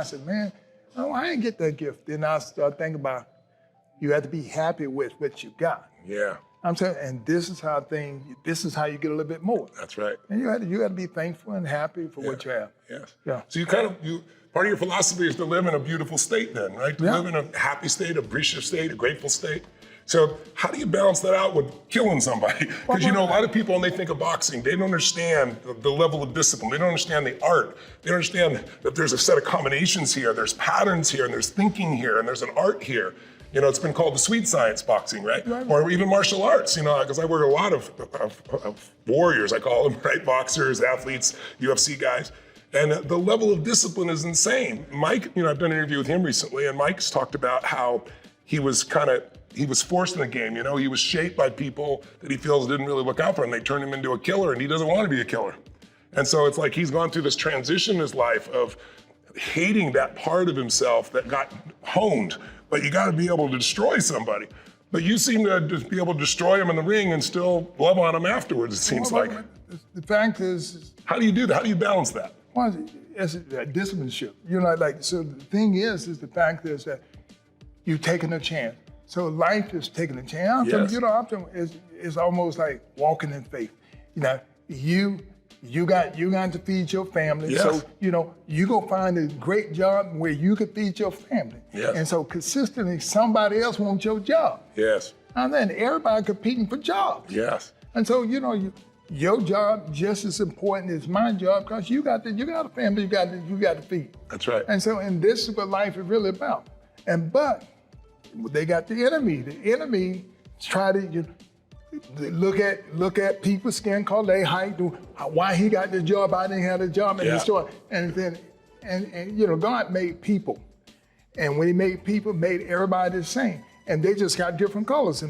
I said, man, no, I didn't get that gift. Then I started thinking about, you have to be happy with what you got. Yeah. I'm saying, and this is how you get a little bit more. That's right. And you got to be thankful and happy for what you have. Yes. Yeah. So part of your philosophy is to live in a beautiful state then, right? To live in a happy state, appreciative state, a grateful state. So how do you balance that out with killing somebody? Because a lot of people, when they think of boxing, they don't understand the level of discipline. They don't understand the art. They don't understand that there's a set of combinations here, there's patterns here, and there's thinking here, and there's an art here. It's been called the sweet science boxing, right? Or even martial arts, because I work a lot of warriors, I call them, right? Boxers, athletes, UFC guys. And the level of discipline is insane. Mike, I've done an interview with him recently, and Mike's talked about how he was forced in the game, he was shaped by people that he feels didn't really look out for him. They turned him into a killer, and he doesn't want to be a killer. And so it's like he's gone through this transition in his life of hating that part of himself that got honed, but you got to be able to destroy somebody. But you seem to just be able to destroy him in the ring and still love on him afterwards, it seems like. The fact is... How do you do that? How do you balance that? Well, it's a discipleship. So the thing is the fact is that you're taking a chance. So life is taking a chance. It's almost like walking in faith. You got to feed your family. Yes. So, you go find a great job where you can feed your family. Yes. And so consistently, somebody else wants your job. Yes. And then everybody competing for jobs. Yes. And so, your job just as important as my job because you got a family you got to feed. That's right. And so, and this is what life is really about. But they got the enemy. The enemy try to look at people's skin color, their height, why he got the job, I didn't have the job, and destroy. And God made people, and when He made people, made everybody the same, and they just got different colors.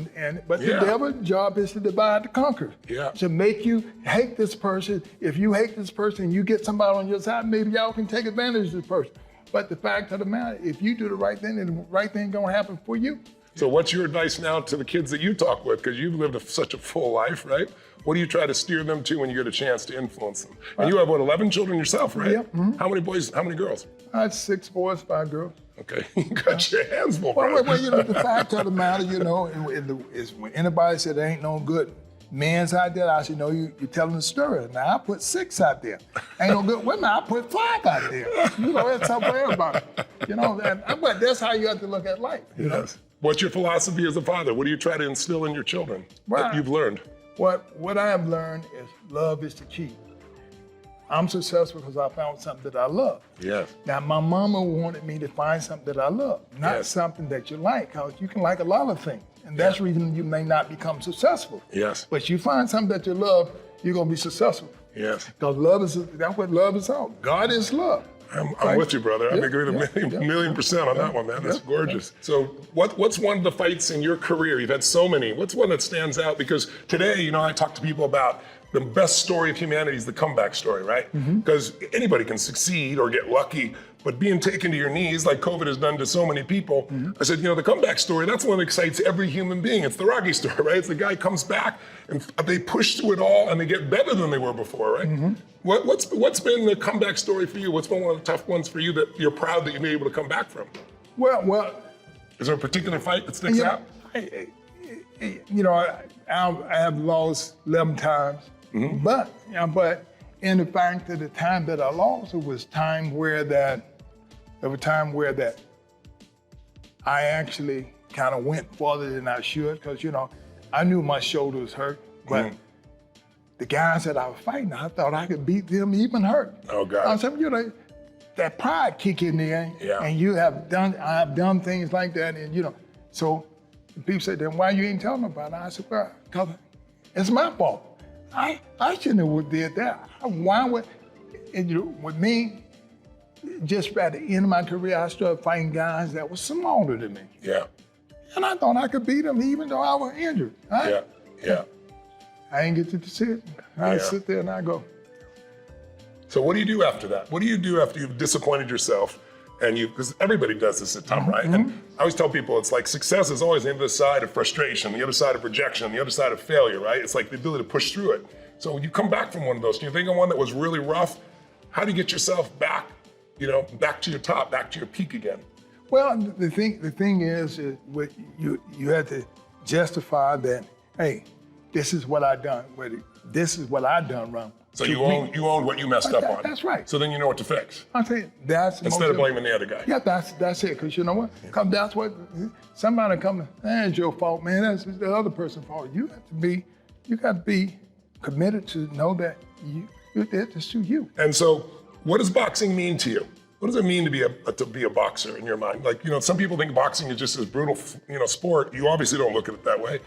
But the devil's job is to divide and conquer. Yeah. To make you hate this person. If you hate this person, you get somebody on your side, maybe y'all can take advantage of this person. But the fact of the matter, if you do the right thing, then the right thing gonna happen for you. So what's your advice now to the kids that you talk with? Because you've lived such a full life, right? What do you try to steer them to when you get a chance to influence them? And you have, 11 children yourself, right? Yep. Mm-hmm. How many boys, how many girls? I had 6 boys, 5 girls. Okay, you got your hands full, bro. Well, the fact of the matter, is when anybody said there ain't no good men's out there, I said, no, you're telling the story. Now I put 6 out there. Ain't no good women, I put 5 out there. That's how for everybody. But that's how you have to look at life. Yes. What's your philosophy as a father? What do you try to instill in your children that you've learned? What I have learned is love is the key. I'm successful because I found something that I love. Yes. Now, my mama wanted me to find something that I love, not something that you like, because you can like a lot of things. And that's the reason you may not become successful. Yes. But you find something that you love, you're going to be successful. Yes. Because that's what love is all. God is love. I'm with you, brother. I agree with a million percent on that one, man. That's gorgeous. So what's one of the fights in your career? You've had so many. What's one that stands out? Because today, I talk to people about the best story of humanity is the comeback story, right? Because anybody can succeed or get lucky, but being taken to your knees like COVID has done to so many people, I said, the comeback story, that's one that excites every human being. It's the Rocky story, right? It's the guy comes back and they push through it all and they get better than they were before, right? What's been the comeback story for you? What's been one of the tough ones for you that you're proud that you've been able to come back from? Well. Is there a particular fight that sticks out? I have lost 11 times, but in the fact that the time that I lost, it was time where that I actually kind of went farther than I should, because I knew my shoulder was hurt, but the guys that I was fighting, I thought I could beat them even hurt. Oh God! I said, that pride kick in there, and I have done things like that, and so people say, then why you ain't telling me about it? I said, well, because it's my fault. I shouldn't have did that. Why would, with me, just at the end of my career, I started fighting guys that were smaller than me. Yeah. And I thought I could beat them even though I was injured. Right? Yeah. I ain't get to sit. I sit there and I go. So what do you do after that? What do you do after you've disappointed yourself? Because everybody does this at times, right? And I always tell people, it's like success is always the other side of frustration, the other side of rejection, the other side of failure, right? It's like the ability to push through it. So when you come back from one of those, do you think of one that was really rough? How do you get yourself back, back to your top, back to your peak again? Well, the thing is what you have to justify that, hey, this is what I done. This is what I done wrong. So you own what you messed up on. That's right. So then you know what to fix. I say that's instead of blaming the other guy. Yeah, that's it. Because you know what? Cause that's what somebody come. It's your fault, man. That's the other person's fault. You got to be committed to know that you're there to suit you. And so, what does boxing mean to you? What does it mean to be a boxer in your mind? Like, some people think boxing is just this brutal, sport. You obviously don't look at it that way.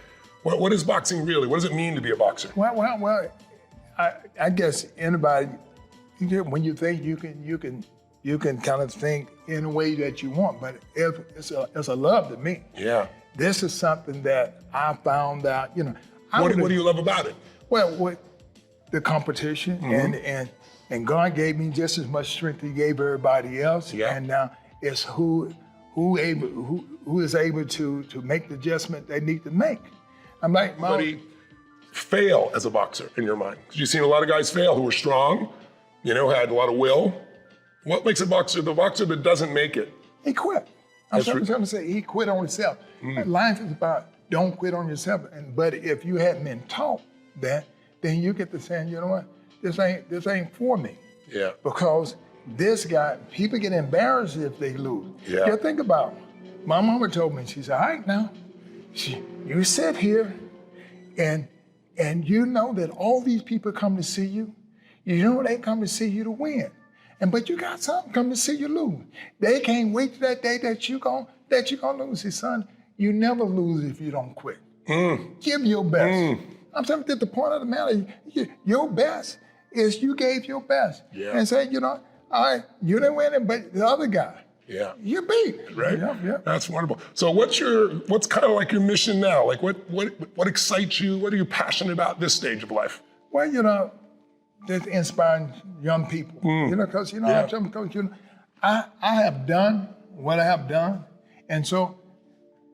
What is boxing really? What does it mean to be a boxer? Well, I guess anybody, when you think you can kind of think in a way that you want, but it's a love to me. Yeah. This is something that I found out. What do you love about it? Well, the competition and God gave me just as much strength He gave everybody else. Yeah. And now it's who is able to make the adjustment they need to make. I'm like, fail as a boxer in your mind? Because you've seen a lot of guys fail who were strong, had a lot of will. What makes the boxer that doesn't make it? He quit. I'm trying to say he quit on himself. Life is about don't quit on yourself. But if you hadn't been taught that, then you get to saying, you know what, this ain't for me. Yeah. Because this guy, people get embarrassed if they lose. Yeah. Think about it. My mama told me, she said, all right now, you sit here and you know that all these people come to see you. You know they come to see you to win. But you got something come to see you lose. They can't wait to that day that you gonna lose. See, son, you never lose if you don't quit. Give your best. I'm saying that the point of the matter, your best is you gave your best. Yeah. And say, all right, you didn't win it, but the other guy, you beat. Right? Yeah. That's wonderful. So what's kind of like your mission now? Like what excites you? What are you passionate about this stage of life? Well, just inspiring young people. Because I have done what I have done, and so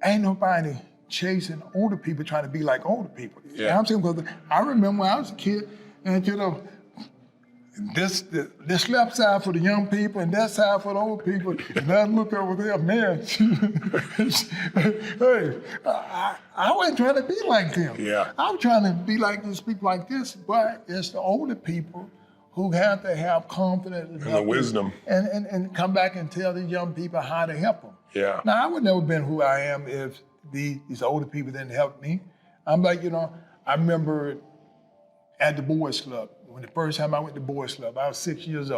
ain't nobody chasing older people trying to be like older people. Yeah. I'm saying, because I remember when I was a kid, and this left side for the young people and that side for the old people. And I look over there, man. Hey, I wasn't trying to be like them. Yeah. I'm trying to be like these people like this, but it's the older people who have to have confidence and the wisdom and come back and tell the young people how to help them. Yeah. Now I would never been who I am if these older people didn't help me. I'm like, I remember at the boys club. When the first time I went to boys club, I was 6 years old.